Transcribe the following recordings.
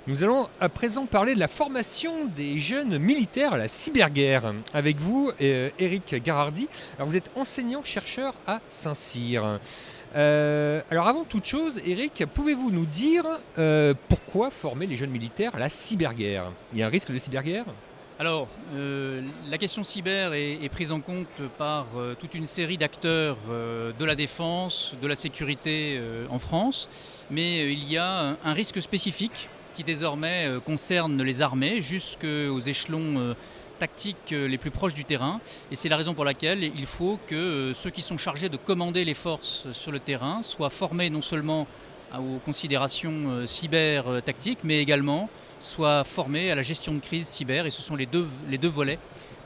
Nous allons à présent parler de la formation des jeunes militaires à la cyberguerre. Avec vous, Éric Garardi. Alors, vous êtes enseignant-chercheur à Saint-Cyr. Alors avant toute chose, Éric, pouvez-vous nous dire pourquoi former les jeunes militaires à la cyberguerre? Il y a un risque de cyberguerre? Alors, la question cyber est prise en compte par toute une série d'acteurs de la défense, de la sécurité en France, mais il y a un risque spécifique qui désormais concerne les armées jusqu'aux échelons tactiques les plus proches du terrain. Et c'est la raison pour laquelle il faut que ceux qui sont chargés de commander les forces sur le terrain soient formés non seulement aux considérations cyber tactiques, mais également soient formés à la gestion de crise cyber. Et ce sont les deux volets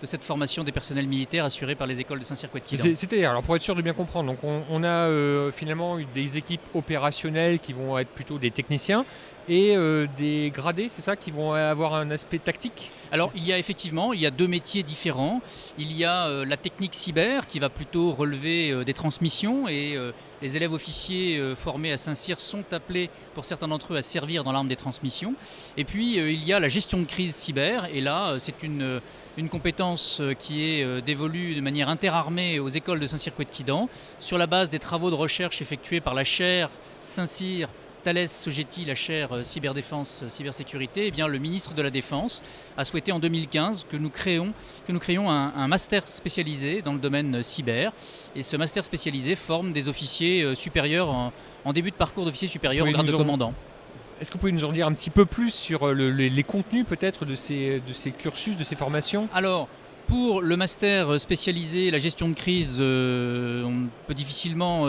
de cette formation des personnels militaires assurés par les écoles de Saint-Cyr-Couët-Quillan. C'est-à-dire, alors pour être sûr de bien comprendre, donc on a finalement des équipes opérationnelles qui vont être plutôt des techniciens et des gradés, c'est ça, qui vont avoir un aspect tactique? Alors il y a deux métiers différents. Il y a la technique cyber qui va plutôt relever des transmissions et les élèves officiers formés à Saint-Cyr sont appelés pour certains d'entre eux à servir dans l'arme des transmissions. Et puis il y a la gestion de crise cyber et là c'est une compétence qui est dévolue de manière interarmée aux écoles de Saint-Cyr-Couët-Quillan sur la base des travaux de recherche effectués par la chaire Saint-Cyr Thales Sogeti, la chaire cyberdéfense, cybersécurité. Eh bien, le ministre de la Défense a souhaité en 2015 que nous créions un master spécialisé dans le domaine cyber. Et ce master spécialisé forme des officiers supérieurs en début de parcours d'officier supérieur au grade de commandant. Est-ce que vous pouvez nous en dire un petit peu plus sur les contenus peut-être de ces cursus, de ces formations? Alors, pour le master spécialisé, la gestion de crise, on peut difficilement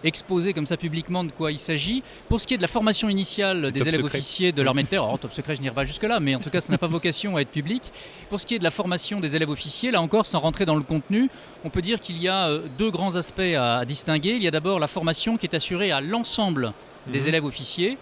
exposer comme ça publiquement de quoi il s'agit. Pour ce qui est de la formation initiale des élèves officiers de l'armée de terre, alors top secret je n'irai pas jusque là, mais en tout cas ça n'a pas vocation à être public. Pour ce qui est de la formation des élèves officiers, là encore sans rentrer dans le contenu, on peut dire qu'il y a deux grands aspects à distinguer. Il y a d'abord la formation qui est assurée à l'ensemble des élèves officiers.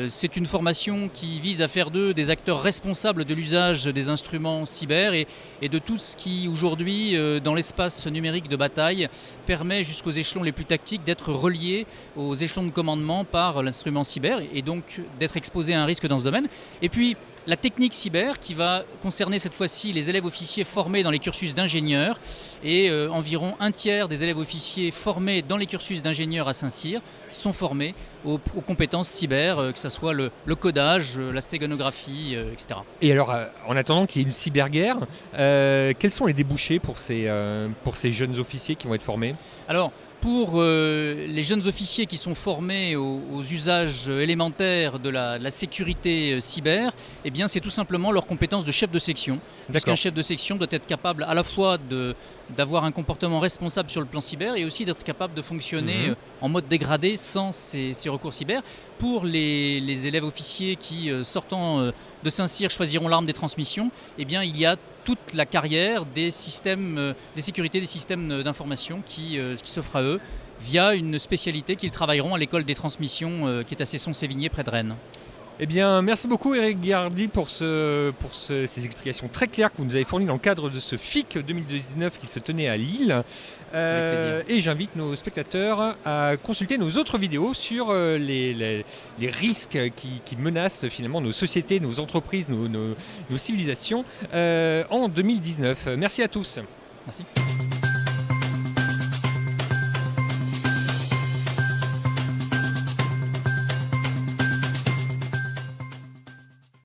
C'est une formation qui vise à faire d'eux des acteurs responsables de l'usage des instruments cyber et de tout ce qui aujourd'hui dans l'espace numérique de bataille permet jusqu'aux échelons les plus tactiques d'être reliés aux échelons de commandement par l'instrument cyber et donc d'être exposé à un risque dans ce domaine. Et puis la technique cyber qui va concerner cette fois-ci les élèves officiers formés dans les cursus d'ingénieurs et environ un tiers des élèves officiers formés dans les cursus d'ingénieurs à Saint-Cyr sont formés aux compétences cyber, que ce soit le codage, la stégonographie, etc. Et alors, en attendant qu'il y ait une cyberguerre, quels sont les débouchés pour ces jeunes officiers qui vont être formés? Alors, pour les jeunes officiers qui sont formés aux usages élémentaires de la sécurité cyber, eh bien, c'est tout simplement leur compétence de chef de section. Puisqu'un chef de section doit être capable à la fois d'avoir un comportement responsable sur le plan cyber et aussi d'être capable de fonctionner en mode dégradé sans ces recours cyber. Pour les élèves officiers qui, sortant de Saint-Cyr, choisiront l'arme des transmissions, eh bien, il y a toute la carrière des systèmes, des sécurités des systèmes d'information qui s'offrent à eux via une spécialité qu'ils travailleront à l'école des transmissions qui est à Cesson-Sévigné près de Rennes. Eh bien, merci beaucoup Éric Garardi pour ces explications très claires que vous nous avez fournies dans le cadre de ce FIC 2019 qui se tenait à Lille. Et j'invite nos spectateurs à consulter nos autres vidéos sur les risques qui menacent finalement nos sociétés, nos entreprises, nos civilisations en 2019. Merci à tous. Merci.